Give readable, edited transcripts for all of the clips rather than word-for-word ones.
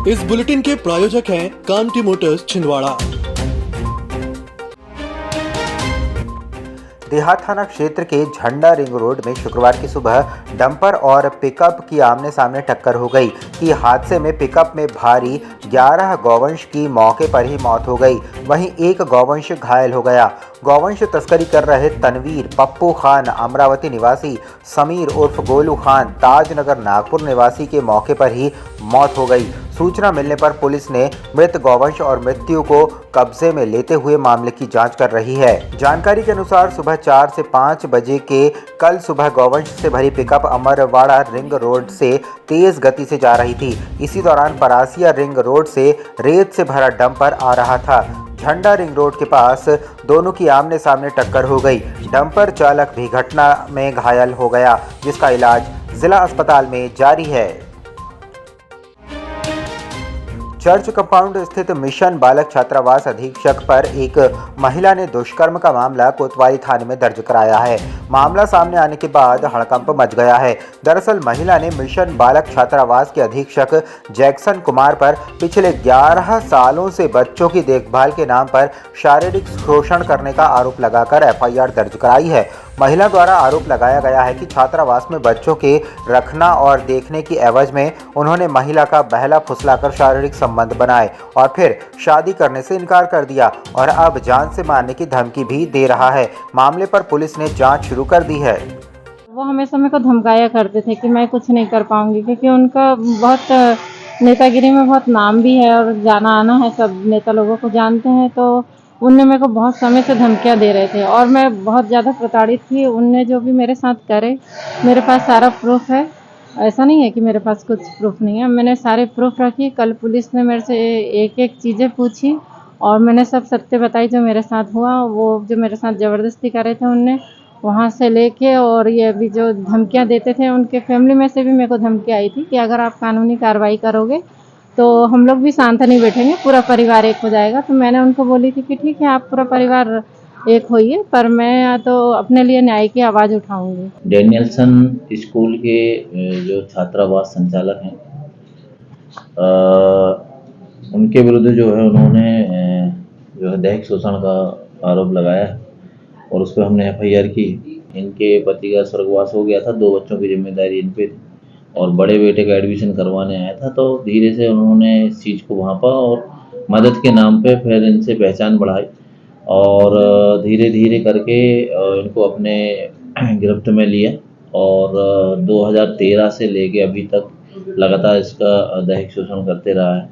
इस बुलेटिन के प्रायोजक हैं कांटी मोटर्स छिंदवाड़ा। देहात थाना क्षेत्र के झंडा रिंग रोड में शुक्रवार की सुबह डंपर और पिकअप की आमने सामने टक्कर हो गई कि हादसे में पिकअप में भारी 11 गौवंश की मौके पर ही मौत हो गई, वहीं एक गौवंश घायल हो गया। गौवंश तस्करी कर रहे तनवीर पप्पू खान अमरावती निवासी, समीर उर्फ गोलू खान ताजनगर नागपुर निवासी के मौके पर ही मौत हो गई। सूचना मिलने पर पुलिस ने मृत गौवंश और मृत्यु को कब्जे में लेते हुए मामले की जांच कर रही है। जानकारी के अनुसार सुबह 4 से 5 बजे के कल सुबह गौवंश से भरी पिकअप अमरवाड़ा रिंग रोड से तेज गति से जा रही थी। इसी दौरान परासिया रिंग रोड से रेत से भरा डंपर आ रहा था। झंडा रिंग रोड के पास दोनों की आमने सामने टक्कर हो गई। डंपर चालक भी घटना में घायल हो गया, जिसका इलाज जिला अस्पताल में जारी है। चर्च कंपाउंड स्थित मिशन बालक छात्रावास अधीक्षक पर एक महिला ने दुष्कर्म का मामला कोतवाली थाने में दर्ज कराया है। मामला सामने आने के बाद हड़कंप मच गया है। दरअसल महिला ने मिशन बालक छात्रावास के अधीक्षक जैक्सन कुमार पर पिछले 11 सालों से बच्चों की देखभाल के नाम पर शारीरिक शोषण करने का आरोप लगाकर एफआईआर दर्ज कराई है। महिला द्वारा आरोप लगाया गया है कि छात्रावास में बच्चों के रखना और देखने की एवज में उन्होंने महिला का बहला फुसलाकर शारीरिक संबंध बनाए और फिर शादी करने से इनकार कर दिया और अब जान से मारने की धमकी भी दे रहा है। मामले पर पुलिस ने जांच शुरू कर दी है। वो हमेशा मेरे को धमकाया करते थे कि मैं कुछ नहीं कर पाऊंगी, क्योंकि उनका बहुत नेतागिरी में बहुत नाम भी है और जाना आना है, सब नेता लोगों को जानते हैं। तो उनने मेरे को बहुत समय से धमकियां दे रहे थे और मैं बहुत ज़्यादा प्रताड़ित थी। उनने जो भी मेरे साथ करे, मेरे पास सारा प्रूफ है, ऐसा नहीं है कि मेरे पास कुछ प्रूफ नहीं है। मैंने सारे प्रूफ रखी। कल पुलिस ने मेरे से एक एक चीज़ें पूछी और मैंने सब सत्य बताई जो मेरे साथ हुआ। वो जो मेरे साथ ज़बरदस्ती कर रहे थे उनने वहाँ से लेके, और ये अभी जो धमकियाँ देते थे उनके फैमिली में से भी मेरे को धमकी आई थी कि अगर आप कानूनी कार्रवाई करोगे तो हम लोग भी शांत नहीं बैठेंगे, पूरा परिवार एक हो जाएगा। तो मैंने उनको बोली थी कि ठीक है, आप पूरा परिवार एक होइए, पर मैं तो अपने लिए न्याय की आवाज़ उठाऊंगी। डेनियल्सन स्कूल के जो छात्रावास संचालक हैं, उनके विरुद्ध जो है उन्होंने जो है दैहिक शोषण का आरोप लगाया है और उस पर हमने एफआईआर की। इनके पति का स्वर्गवास हो गया था, 2 बच्चों की जिम्मेदारी इन पे थी और बड़े बेटे का एडमिशन करवाने आया था। तो धीरे से उन्होंने इस चीज़ को भांपा और मदद के नाम पे फिर इनसे पहचान बढ़ाई और धीरे धीरे करके इनको अपने गिरफ्त में लिया और 2013 से लेके अभी तक लगातार इसका दैहिक शोषण करते रहा है।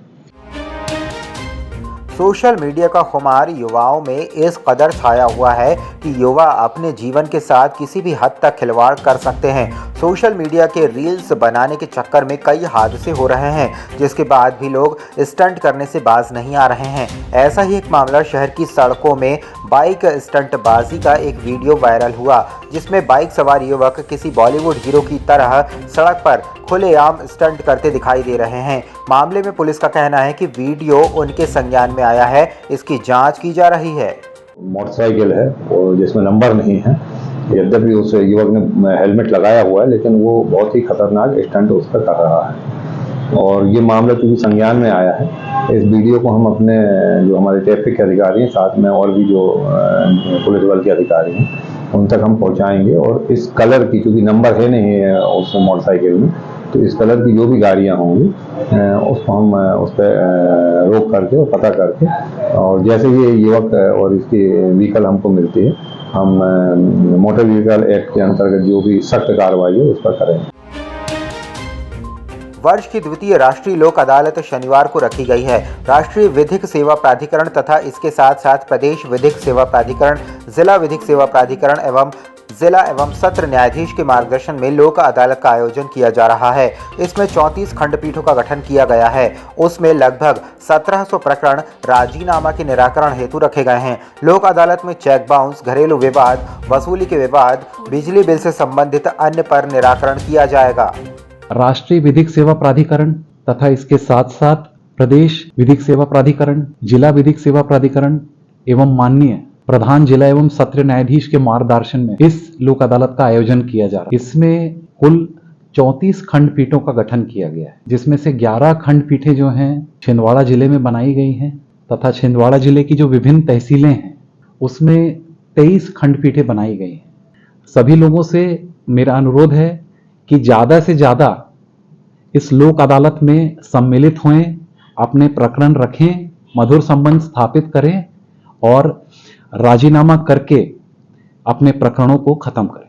सोशल मीडिया का खुमार युवाओं में इस कदर छाया हुआ है कि युवा अपने जीवन के साथ किसी भी हद तक खिलवाड़ कर सकते हैं। सोशल मीडिया के रील्स बनाने के चक्कर में कई हादसे हो रहे हैं, जिसके बाद भी लोग स्टंट करने से बाज नहीं आ रहे हैं। ऐसा ही एक मामला शहर की सड़कों में बाइक स्टंटबाजी का एक वीडियो वायरल हुआ, जिसमें बाइक सवार युवक किसी बॉलीवुड हीरो की तरह सड़क पर खुलेआम स्टंट करते दिखाई दे रहे हैं। मामले में पुलिस का कहना है कि वीडियो उनके संज्ञान में आया है, इसकी जांच की जा रही है। मोटरसाइकिल है और जिसमें नंबर नहीं है, यद्यपि उस युवक ने हेलमेट लगाया हुआ है, लेकिन वो बहुत ही खतरनाक स्टंट उस पर कर रहा है और ये मामला क्योंकि संज्ञान में आया है, इस वीडियो को हम अपने जो हमारे ट्रैफिक के अधिकारी हैं, साथ में और भी जो पुलिस बल के अधिकारी हैं, उन तक हम पहुंचाएंगे और इस कलर की, क्योंकि नंबर है नहीं है उस मोटरसाइकिल में, तो इस कलर की जो भी गाड़ियां होंगी उसको हम उस पर रोक करके और पता करके, और जैसे ये युवक और इसकी व्हीकल हमको मिलती है, हम मोटर व्हीकल एक्ट के अंतर्गत जो भी सख्त कार्रवाई है उस पर करेंगे। वर्ष की द्वितीय राष्ट्रीय लोक अदालत शनिवार को रखी गई है। राष्ट्रीय विधिक सेवा प्राधिकरण तथा इसके साथ साथ प्रदेश विधिक सेवा प्राधिकरण, जिला विधिक सेवा प्राधिकरण एवं जिला एवं सत्र न्यायाधीश के मार्गदर्शन में लोक अदालत का आयोजन किया जा रहा है। इसमें 34 खंडपीठों का गठन किया गया है। उसमें लगभग 1700 प्रकरण राजीनामा के निराकरण हेतु रखे गए हैं। लोक अदालत में चेक बाउंस, घरेलू विवाद, वसूली के विवाद, बिजली बिल से संबंधित अन्य पर निराकरण किया जाएगा। राष्ट्रीय विधिक सेवा प्राधिकरण तथा इसके साथ साथ प्रदेश विधिक सेवा प्राधिकरण, जिला विधिक सेवा प्राधिकरण एवं माननीय प्रधान जिला एवं सत्र न्यायाधीश के मार्गदर्शन में इस लोक अदालत का आयोजन किया जा रहा है। इसमें कुल 34 खंडपीठों का गठन किया गया है, जिसमें से 11 खंडपीठें जो हैं छिंदवाड़ा जिले में बनाई गई हैं तथा छिंदवाड़ा जिले की जो विभिन्न तहसीलें हैं उसमें 23 खंडपीठें बनाई गई हैं। सभी लोगों से मेरा अनुरोध है कि ज़्यादा से ज़्यादा इस लोक अदालत में सम्मिलित हों, अपने प्रकरण रखें, मधुर संबंध स्थापित करें और राजीनामा करके अपने प्रकरणों को खत्म करें।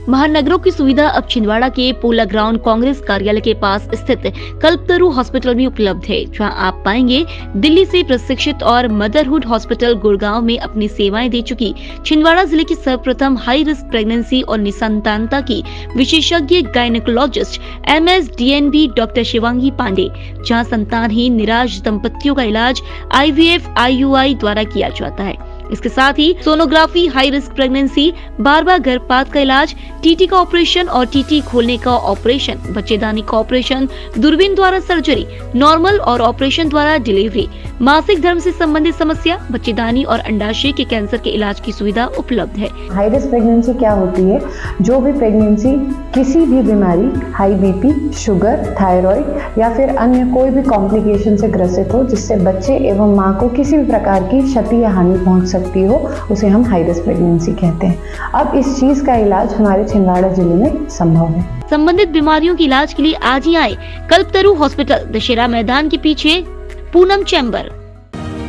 महानगरों की सुविधा अब छिंदवाड़ा के पोला ग्राउंड कांग्रेस कार्यालय के पास स्थित कल्पतरु हॉस्पिटल में उपलब्ध है, जहां आप पाएंगे दिल्ली से प्रशिक्षित और मदरहुड हॉस्पिटल गुड़गांव में अपनी सेवाएं दे चुकी छिंदवाड़ा जिले की सर्वप्रथम हाई रिस्क प्रेगनेंसी और निसंतानता की विशेषज्ञ gynaecologist MS DNB doctor Shivangi Pandey, जहाँ संतानहीन निराश दंपतियों का इलाज IVF IUI द्वारा किया जाता है। इसके साथ ही सोनोग्राफी, हाई रिस्क प्रेगनेंसी, बार-बार गर्भपात का इलाज, TT का ऑपरेशन और TT खोलने का ऑपरेशन, बच्चेदानी का ऑपरेशन, दूरबीन द्वारा सर्जरी, नॉर्मल और ऑपरेशन द्वारा डिलीवरी, मासिक धर्म से संबंधित समस्या, बच्चेदानी और अंडाशय के कैंसर के इलाज की सुविधा उपलब्ध है। हाई रिस्क प्रेगनेंसी क्या होती है? जो भी प्रेगनेंसी किसी भी बीमारी, हाई BP, शुगर, थायराइड या फिर अन्य कोई भी कॉम्प्लिकेशन से ग्रसित हो, जिससे बच्चे एवं माँ को किसी भी प्रकार की क्षति या हानि पहुंच सकती हो, उसे हम हाई रिस्क प्रेगनेंसी कहते हैं। अब इस चीज का इलाज हमारे छिंदवाड़ा जिले में संभव है। संबंधित बीमारियों के इलाज के लिए आज ही आए कल्पतरु हॉस्पिटल, दशहरा मैदान के पीछे, पूनम चैम्बर।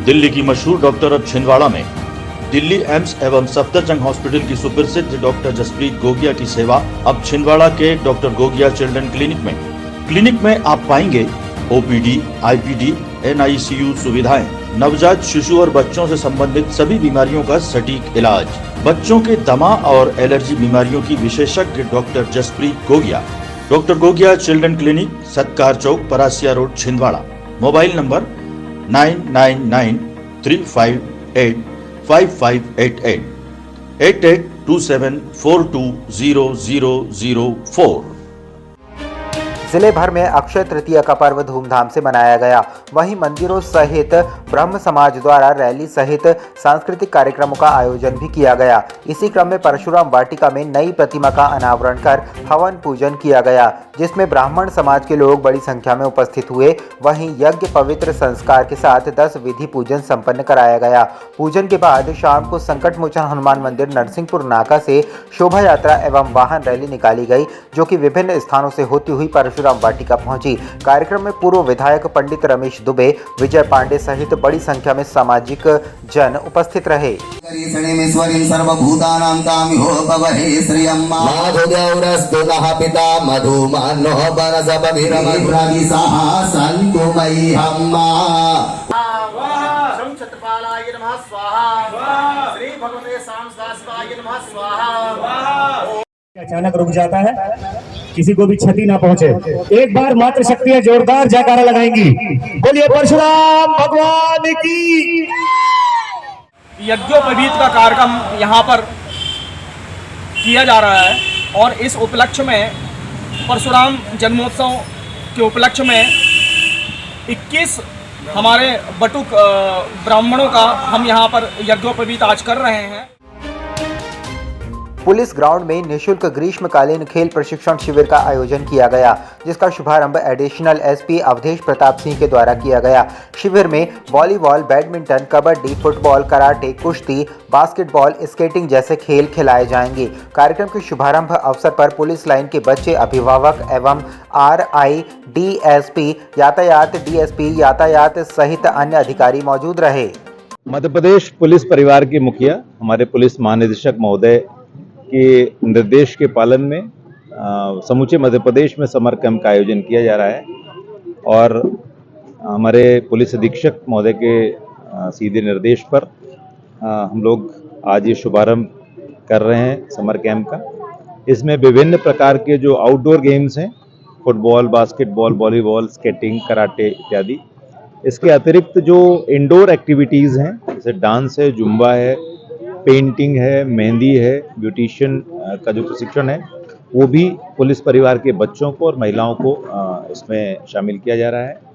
दिल्ली की मशहूर डॉक्टर अब छिंदवाड़ा में। दिल्ली एम्स एवं सफदरजंग हॉस्पिटल की सुप्रसिद्ध डॉक्टर जसप्रीत गोगिया की सेवा अब छिंदवाड़ा के डॉक्टर गोगिया चिल्ड्रन क्लिनिक में। क्लिनिक में आप पाएंगे OPD, IPD, NICU सुविधाएं, नवजात शिशु और बच्चों से संबंधित सभी बीमारियों का सटीक इलाज, बच्चों के दमा और एलर्जी बीमारियों की विशेषज्ञ doctor Jaspreet Gogia. Doctor Gogia children clinic, Satkar Chowk, Parasia road, Chhindwara. Mobile number 9993585588 8827420004। जिले भर में अक्षय तृतीया का पर्व धूमधाम से मनाया गया। वहीं मंदिरों सहित ब्रह्म समाज द्वारा रैली सहित सांस्कृतिक कार्यक्रमों का आयोजन भी किया गया। इसी क्रम में परशुराम वाटिका में नई प्रतिमा का अनावरण कर हवन पूजन किया गया, जिसमें ब्राह्मण समाज के लोग बड़ी संख्या में उपस्थित हुए। वहीं यज्ञ पवित्र संस्कार के साथ 10 विधि पूजन संपन्न कराया गया। पूजन के बाद शाम को संकट मोचन हनुमान मंदिर नरसिंहपुर नाका से शोभा यात्रा एवं वाहन रैली निकाली गई, जो कि विभिन्न स्थानों से होती हुई परशुराम वाटिका पहुंची। कार्यक्रम में पूर्व विधायक पंडित रमेश दुबे, विजय पांडे सहित बड़ी संख्या में सामाजिक जन उपस्थित रहे। अचानक रुक जाता है, किसी को भी क्षति ना पहुंचे। एक बार मात्र शक्तियां जोरदार जयकारा लगाएंगी। बोलिए परशुराम भगवान की। यज्ञोपवीत का कार्यक्रम यहाँ पर किया जा रहा है और इस उपलक्ष्य में परशुराम जन्मोत्सव के उपलक्ष्य में 21 हमारे बटुक ब्राह्मणों का हम यहाँ पर यज्ञोपवीत आज कर रहे हैं। पुलिस ग्राउंड में निःशुल्क ग्रीष्मकालीन खेल प्रशिक्षण शिविर का आयोजन किया गया, जिसका शुभारंभ एडिशनल SP अवधेश प्रताप सिंह के द्वारा किया गया। शिविर में volleyball, badminton, kabaddi, football, karate, कुश्ती, बास्केटबॉल, स्केटिंग जैसे खेल खिलाए जाएंगे। कार्यक्रम के शुभारंभ अवसर पर पुलिस लाइन के बच्चे, अभिभावक एवं RI, DSP, यातायात DSP, यातायात सहित अन्य अधिकारी मौजूद रहे। मध्य प्रदेश पुलिस परिवार के मुखिया हमारे पुलिस महानिदेशक महोदय के निर्देश के पालन में समूचे मध्य प्रदेश में समर कैंप का आयोजन किया जा रहा है और हमारे पुलिस अधीक्षक महोदय के सीधे निर्देश पर हम लोग आज ये शुभारंभ कर रहे हैं समर कैंप का। इसमें विभिन्न प्रकार के जो आउटडोर गेम्स हैं, football, basketball, volleyball, skating, karate इत्यादि। इसके अतिरिक्त जो इंडोर एक्टिविटीज़ हैं, जैसे डांस है, जुम्बा है, पेंटिंग है, मेहंदी है, ब्यूटिशियन का जो प्रशिक्षण है, वो भी पुलिस परिवार के बच्चों को और महिलाओं को इसमें शामिल किया जा रहा है।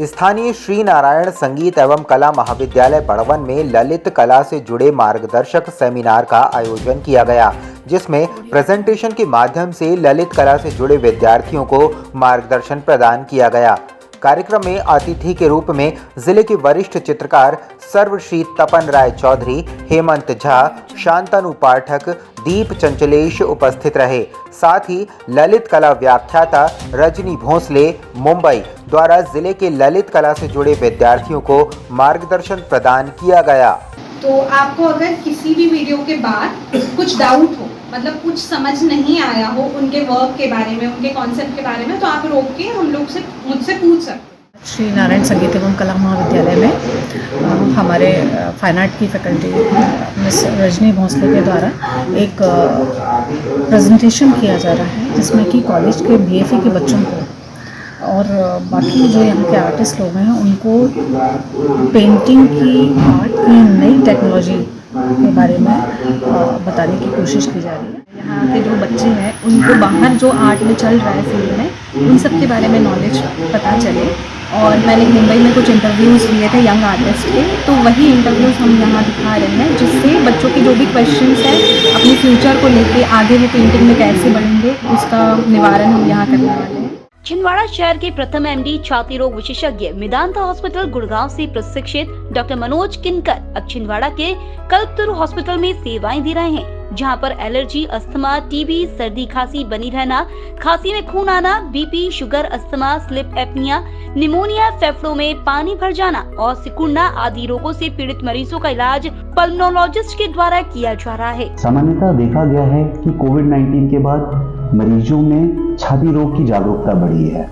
स्थानीय श्री नारायण संगीत एवं कला महाविद्यालय बड़वन में ललित कला से जुड़े मार्गदर्शक सेमिनार का आयोजन किया गया, जिसमें प्रेजेंटेशन के माध्यम से ललित कला से जुड़े विद्यार्थियों को मार्गदर्शन प्रदान किया गया। कार्यक्रम में अतिथि के रूप में जिले के वरिष्ठ चित्रकार सर्वश्री तपन राय चौधरी, हेमंत झा, शांतनु पाठक, दीप चंचलेश उपस्थित रहे। साथ ही ललित कला व्याख्याता रजनी भोसले मुंबई द्वारा जिले के ललित कला से जुड़े विद्यार्थियों को मार्गदर्शन प्रदान किया गया। तो आपको अगर किसी भी वीडियो के बाद कुछ डाउट हो, मतलब कुछ समझ नहीं आया हो उनके वर्क के बारे में, उनके कॉन्सेप्ट के बारे में, तो आप रोक के हम लोग से मुझसे पूछ सकते हैं। श्री नारायण संगीत एवं कला महाविद्यालय में हमारे फाइन आर्ट की फैकल्टी मिस रजनी भोसले के द्वारा एक प्रेजेंटेशन किया जा रहा है, जिसमें कि कॉलेज के बीएफए के बच्चों को और बाकी जो यहाँ के आर्टिस्ट लोग हैं उनको पेंटिंग की, आर्ट की नई टेक्नोलॉजी के बारे में बताने की कोशिश की जा रही है। यहाँ के जो बच्चे हैं उनको बाहर जो आर्ट में चल रहा है फील्ड में, उन सब के बारे में नॉलेज पता चले। और मैंने मुंबई में कुछ इंटरव्यूज़ लिए थे यंग आर्टिस्ट के, तो वही इंटरव्यूज़ हम यहाँ दिखा रहे हैं, जिससे बच्चों के जो भी क्वेश्चंस हैं अपने फ्यूचर को लेके आगे वो पेंटिंग में कैसे बढ़ेंगे उसका निवारण हम यहाँ करने वाले हैं। छिंदवाड़ा शहर के प्रथम एमडी छाती रोग विशेषज्ञ मेदांता हॉस्पिटल गुड़गांव से प्रशिक्षित डॉक्टर मनोज किनकर अब छिंदवाड़ा के कल्पतरु हॉस्पिटल में सेवाएं दे रहे हैं, जहां पर एलर्जी, अस्थमा, टीबी, सर्दी खांसी बनी रहना, खांसी में खून आना, BP, sugar, asthma, slip apnoea, pneumonia, फेफड़ों में पानी भर जाना और सिकुड़ना आदि रोगों से पीड़ित मरीजों का इलाज पल्मोनोलॉजिस्ट के द्वारा किया जा रहा है। सामान्यतः देखा गया है कि कोविड-19 के बाद मरीजों में छाती रोग की जागरूकता बढ़ी है,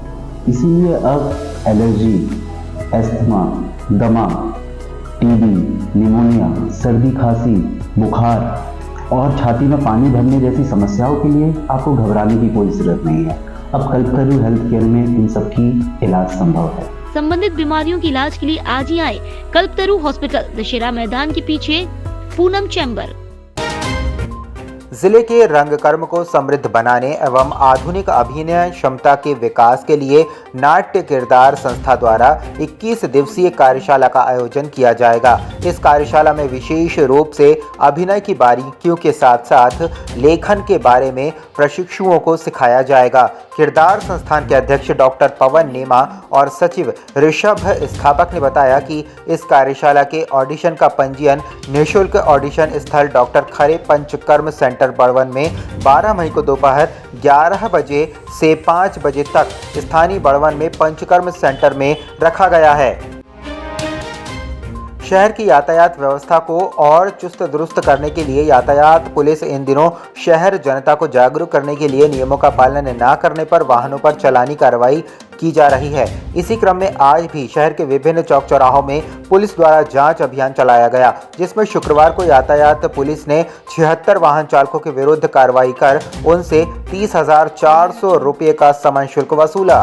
इसीलिए अब एलर्जी, अस्थमा, दमा, टीबी, निमोनिया, सर्दी खांसी, बुखार और छाती में पानी भरने जैसी समस्याओं के लिए आपको घबराने की कोई जरूरत नहीं है। अब कल्पतरु हेल्थ केयर में इन सब की इलाज संभव है। संबंधित बीमारियों के इलाज के लिए आज ही आए कल्पतरु हॉस्पिटल, दशहरा मैदान के पीछे, पूनम चैम्बर। जिले के रंगकर्म को समृद्ध बनाने एवं आधुनिक अभिनय क्षमता के विकास के लिए नाट्य किरदार संस्था द्वारा 21 दिवसीय कार्यशाला का आयोजन किया जाएगा। इस कार्यशाला में विशेष रूप से अभिनय की बारीकियों के साथ साथ लेखन के बारे में प्रशिक्षुओं को सिखाया जाएगा। किरदार संस्थान के अध्यक्ष डॉक्टर पवन नेमा और सचिव ऋषभ स्थापक ने बताया कि इस कार्यशाला के ऑडिशन का पंजीयन निःशुल्क ऑडिशन स्थल डॉक्टर खरे पंचकर्म सेंटर बड़वन में 12 मई को दोपहर 11 बजे से 5 बजे तक स्थानीय बड़वन में पंचकर्म सेंटर में रखा गया है। शहर की यातायात व्यवस्था को और चुस्त दुरुस्त करने के लिए यातायात पुलिस इन दिनों शहर जनता को जागरूक करने के लिए नियमों का पालन न करने पर वाहनों पर चालानी कार्रवाई की जा रही है। इसी क्रम में आज भी शहर के विभिन्न चौक चौराहों में पुलिस द्वारा जांच अभियान चलाया गया, जिसमें शुक्रवार को यातायात पुलिस ने 76 वाहन चालकों के विरुद्ध कार्रवाई कर उनसे 30,400 रुपये का समन शुल्क वसूला।